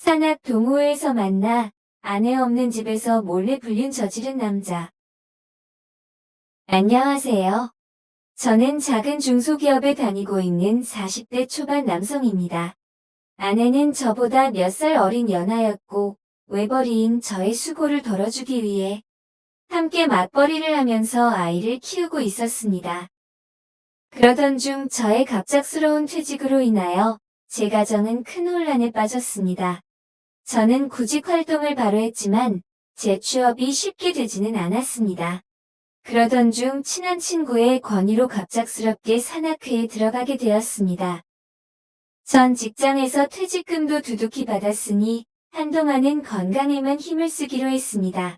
산악 동호회에서 만나 아내 없는 집에서 몰래 불륜 저지른 남자. 안녕하세요. 저는 작은 중소기업에 다니고 있는 40대 초반 남성입니다. 아내는 저보다 몇 살 어린 연하였고 외벌이인 저의 수고를 덜어주기 위해 함께 맞벌이를 하면서 아이를 키우고 있었습니다. 그러던 중 저의 갑작스러운 퇴직으로 인하여 제 가정은 큰 혼란에 빠졌습니다. 저는 구직 활동을 바로 했지만 제 취업이 쉽게 되지는 않았습니다. 그러던 중 친한 친구의 권유로 갑작스럽게 산악회에 들어가게 되었습니다. 전 직장에서 퇴직금도 두둑히 받았으니 한동안은 건강에만 힘을 쓰기로 했습니다.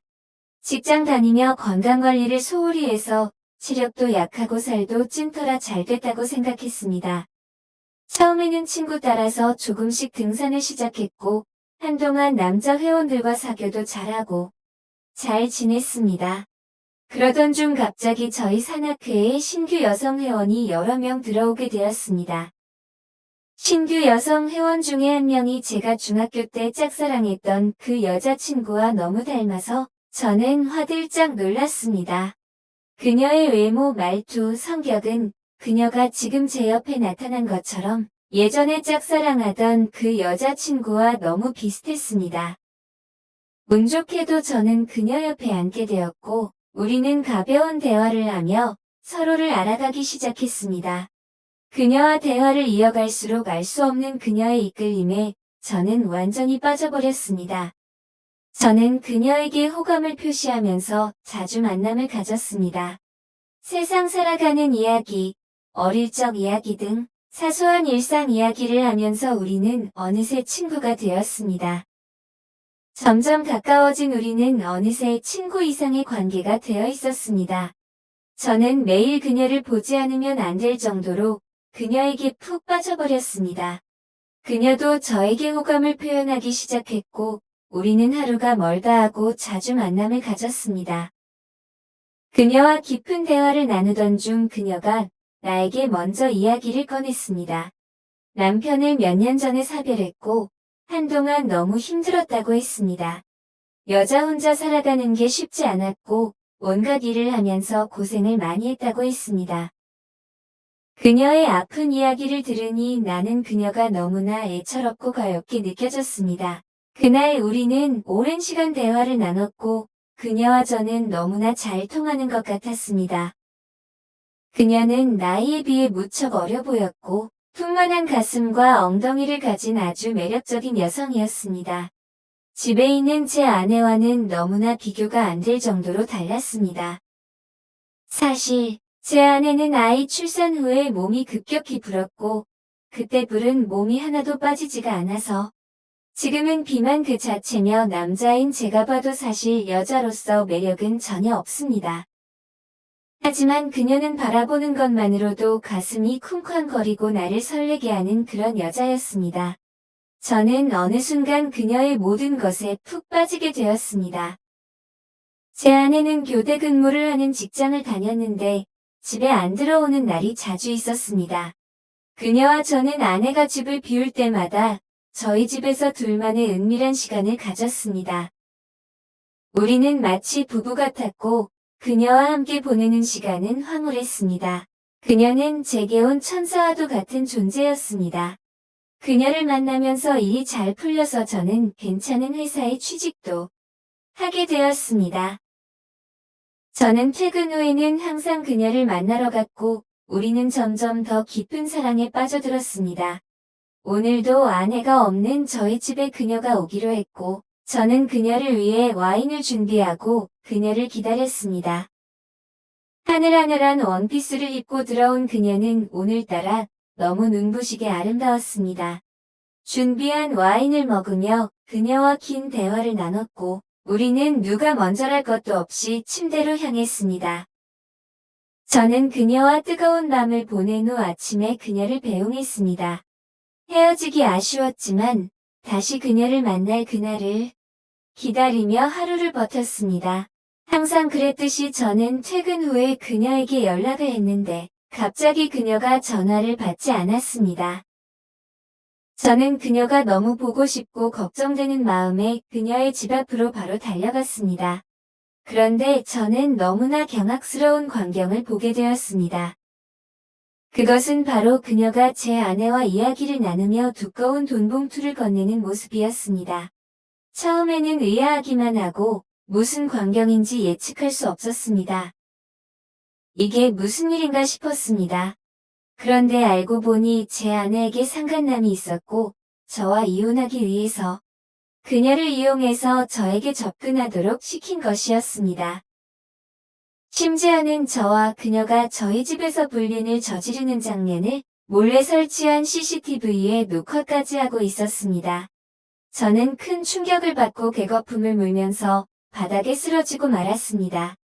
직장 다니며 건강관리를 소홀히 해서 체력도 약하고 살도 찐터라 잘 됐다고 생각했습니다. 처음에는 친구 따라서 조금씩 등산을 시작했고 한동안 남자 회원들과 사귀어도 잘하고 잘 지냈습니다. 그러던 중 갑자기 저희 산악회에 신규 여성 회원이 여러 명 들어오게 되었습니다. 신규 여성 회원 중에 한 명이 제가 중학교 때 짝사랑했던 그 여자친구와 너무 닮아서 저는 화들짝 놀랐습니다. 그녀의 외모, 말투, 성격은 그녀가 지금 제 옆에 나타난 것처럼 예전에 짝사랑하던 그 여자친구와 너무 비슷했습니다. 운 좋게도 저는 그녀 옆에 앉게 되었고 우리는 가벼운 대화를 하며 서로를 알아가기 시작했습니다. 그녀와 대화를 이어갈수록 알 수 없는 그녀의 이끌림에 저는 완전히 빠져버렸습니다. 저는 그녀에게 호감을 표시하면서 자주 만남을 가졌습니다. 세상 살아가는 이야기, 어릴 적 이야기 등 사소한 일상 이야기를 하면서 우리는 어느새 친구가 되었습니다. 점점 가까워진 우리는 어느새 친구 이상의 관계가 되어 있었습니다. 저는 매일 그녀를 보지 않으면 안 될 정도로 그녀에게 푹 빠져버렸습니다. 그녀도 저에게 호감을 표현하기 시작했고 우리는 하루가 멀다 하고 자주 만남을 가졌습니다. 그녀와 깊은 대화를 나누던 중 그녀가 나에게 먼저 이야기를 꺼냈습니다. 남편을 몇 년 전에 사별했고 한동안 너무 힘들었다고 했습니다. 여자 혼자 살아가는 게 쉽지 않았고 온갖 일을 하면서 고생을 많이 했다고 했습니다. 그녀의 아픈 이야기를 들으니 나는 그녀가 너무나 애처롭고 가엾게 느껴졌습니다. 그날 우리는 오랜 시간 대화를 나눴고 그녀와 저는 너무나 잘 통하는 것 같았습니다. 그녀는 나이에 비해 무척 어려 보였고 풍만한 가슴과 엉덩이를 가진 아주 매력적인 여성이었습니다. 집에 있는 제 아내와는 너무나 비교가 안 될 정도로 달랐습니다. 사실 제 아내는 아이 출산 후에 몸이 급격히 불었고 그때 불은 몸이 하나도 빠지지가 않아서 지금은 비만 그 자체며 남자인 제가 봐도 사실 여자로서 매력은 전혀 없습니다. 하지만 그녀는 바라보는 것만으로도 가슴이 쿵쾅거리고 나를 설레게 하는 그런 여자였습니다. 저는 어느 순간 그녀의 모든 것에 푹 빠지게 되었습니다. 제 아내는 교대 근무를 하는 직장을 다녔는데 집에 안 들어오는 날이 자주 있었습니다. 그녀와 저는 아내가 집을 비울 때마다 저희 집에서 둘만의 은밀한 시간을 가졌습니다. 우리는 마치 부부 같았고 그녀와 함께 보내는 시간은 황홀했습니다. 그녀는 제게 온 천사와도 같은 존재였습니다. 그녀를 만나면서 일이 잘 풀려서 저는 괜찮은 회사에 취직도 하게 되었습니다. 저는 퇴근 후에는 항상 그녀를 만나러 갔고 우리는 점점 더 깊은 사랑에 빠져들었습니다. 오늘도 아내가 없는 저희 집에 그녀가 오기로 했고 저는 그녀를 위해 와인을 준비하고 그녀를 기다렸습니다. 하늘하늘한 원피스를 입고 들어온 그녀는 오늘따라 너무 눈부시게 아름다웠습니다. 준비한 와인을 먹으며 그녀와 긴 대화를 나눴고 우리는 누가 먼저랄 것도 없이 침대로 향했습니다. 저는 그녀와 뜨거운 밤을 보낸 후 아침에 그녀를 배웅했습니다. 헤어지기 아쉬웠지만 다시 그녀를 만날 그날을 기다리며 하루를 버텼습니다. 항상 그랬듯이 저는 퇴근 후에 그녀에게 연락을 했는데 갑자기 그녀가 전화를 받지 않았습니다. 저는 그녀가 너무 보고 싶고 걱정되는 마음에 그녀의 집 앞으로 바로 달려갔습니다. 그런데 저는 너무나 경악스러운 광경을 보게 되었습니다. 그것은 바로 그녀가 제 아내와 이야기를 나누며 두꺼운 돈 봉투를 건네는 모습이었습니다. 처음에는 의아하기만 하고 무슨 광경인지 예측할 수 없었습니다. 이게 무슨 일인가 싶었습니다. 그런데 알고 보니 제 아내에게 상간남이 있었고 저와 이혼하기 위해서 그녀를 이용해서 저에게 접근하도록 시킨 것이었습니다. 심지어는 저와 그녀가 저희 집에서 불륜을 저지르는 장면을 몰래 설치한 CCTV에 녹화까지 하고 있었습니다. 저는 큰 충격을 받고 개거품을 물면서 바닥에 쓰러지고 말았습니다.